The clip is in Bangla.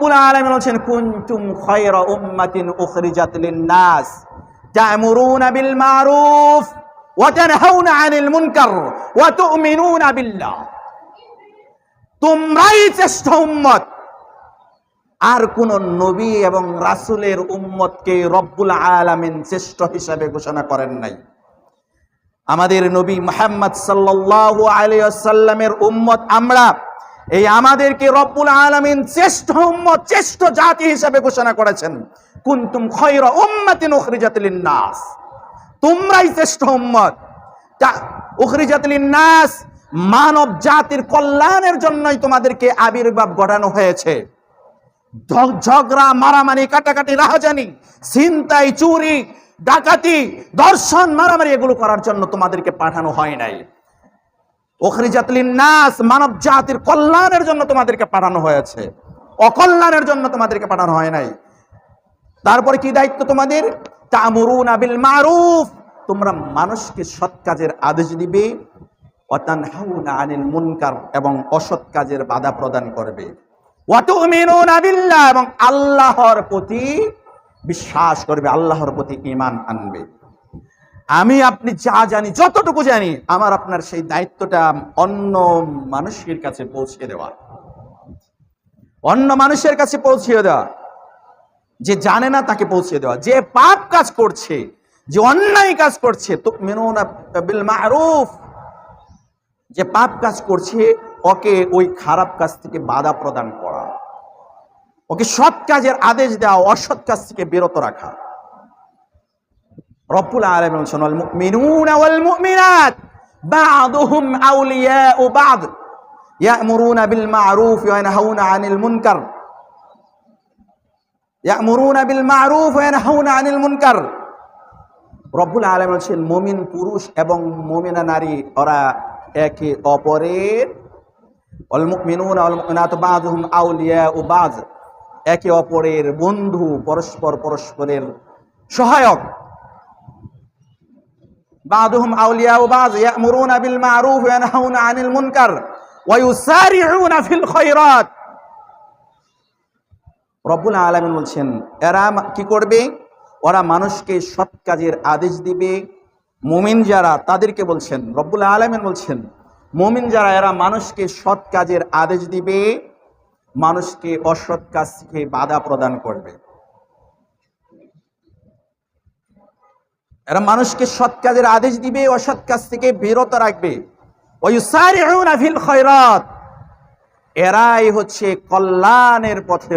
রব্বুল আলামিন বলেছেন কুনতুম খায়রা উম্মাতিন উখরিজাত লিন-নাস তা'মুরুনা বিল মারুফ ওয়া তানহাউনা আনিল মুনকার ওয়া তু'মিনুনা বিল্লাহ। তোমরাই শ্রেষ্ঠ উম্মত। আর কোন নবী এবং রাসূলের উম্মতকে রব্বুল আলামিন শ্রেষ্ঠ হিসাবে ঘোষণা করেন নাই। আমাদের নবী মুহাম্মদ সাল্লাল্লাহু আলাইহি ওয়াসাল্লামের উম্মত আমরা, এই আমাদেরকে রব্বুল আলামিন শ্রেষ্ঠ উম্মত, শ্রেষ্ঠ জাতি হিসাবে ঘোষণা করেছেন। কুনতুম খায়রা উম্মাতিন উখরিজাত লিন-নাস, তোমরাই শ্রেষ্ঠ উম্মত। উখরিজাত লিন-নাস, মানব জাতির কল্যাণের জন্যই তোমাদেরকে আবির্ভাব ঘটানো হয়েছে। ঝগড়া, মারামারি, কাটাকাটি, রাহাজানি, ছিনতাই, চুরি, ডাকাতি, ধর্ষণ, মারামারি এগুলো করার জন্য তোমাদেরকে পাঠানো হয় নাই। উখরিজাত লিন-নাস, মানব জাতির কল্যাণের জন্য তোমাদেরকে পাঠানো হয়েছে, অকল্যাণের জন্য তোমাদেরকে পাঠানো হয় নাই। তারপরে কি দায়িত্ব তোমাদের? তা'মুরুনা বিল মারুফ, তোমরা মানুষকে সৎ কাজের আদেশ দিবে, ওয়া তানহাউনা আনিল মুনকার, এবং অসৎ কাজের বাধা প্রদান করবে, ওয়া তু'মিনুনা বিল্লাহ, এবং আল্লাহর প্রতি বিশ্বাস করবে, আল্লাহর প্রতি ঈমান আনবে। আমি আপনি যা জানি, যতটুকু জানি, আমার আপনার সেই দায়িত্বটা অন্য মানুষের কাছে পৌঁছে দেওয়া, অন্য মানুষের কাছে পৌঁছে দেওয়া, যে জানে না তাকে পৌঁছে দেওয়া, যে পাপ কাজ করছে, যে অন্যায় কাজ করছে, তু'মিনুনা বিল মারুফ, যে পাপ কাজ করছে ওকে ওই খারাপ কাজ থেকে বাধা প্রদান করা, ওকে সৎ কাজের আদেশ দেওয়া, অসৎ কাজ থেকে বিরত রাখা। রব্বুল আলামিন বলেছেন ওয়াল মুমিনুনা ওয়াল মুমিনাত বা'দুহুম আউলিয়াউ বা'দ ইয়া'মুরুনা বিল মা'রুফ ওয়া ইয়ানহাউনা আনিল মুনকার, ইয়া'মুরুনা বিল মা'রুফ ওয়া ইয়ানহাউনা আনিল মুনকার। রব্বুল আলামিন বলেছেন মুমিন পুরুষ এবং মুমিনা নারী ওরা একে অপরের, ওয়াল মুমিনুনা ওয়াল মুমিনাত বা'দুহুম আউলিয়াউ বা'দ, একে অপরের বন্ধু, পরস্পরের সহায়ক। বা'দুহুম আউলিয়াউ বা'দ ইয়া'মুরুনা বিল মা'রুফ ওয়া ইয়ানহাউনা আনিল মুনকার ওয়া ইউসারিউনা ফিল খায়রাত। রব্বুল আলামিন বলছেন এরা কি করবে? ওরা মানুষকে সৎ কাজের আদেশ দিবে। মুমিন যারা, তাদেরকে বলছেন, রব্বুল আলামিন বলছেন মুমিন যারা, এরা মানুষকে সৎ কাজের আদেশ দিবে, মানুষকে অসৎ কাজ থেকে বাধা প্রদান করবে। এরা মানুষকে সৎ কাজের আদেশ দিবে, অসৎ কাজ থেকে বিরত রাখবে। ওয়া ইউসারিউনা ফিল খায়রাত, এরাই হচ্ছে কল্যাণের পথে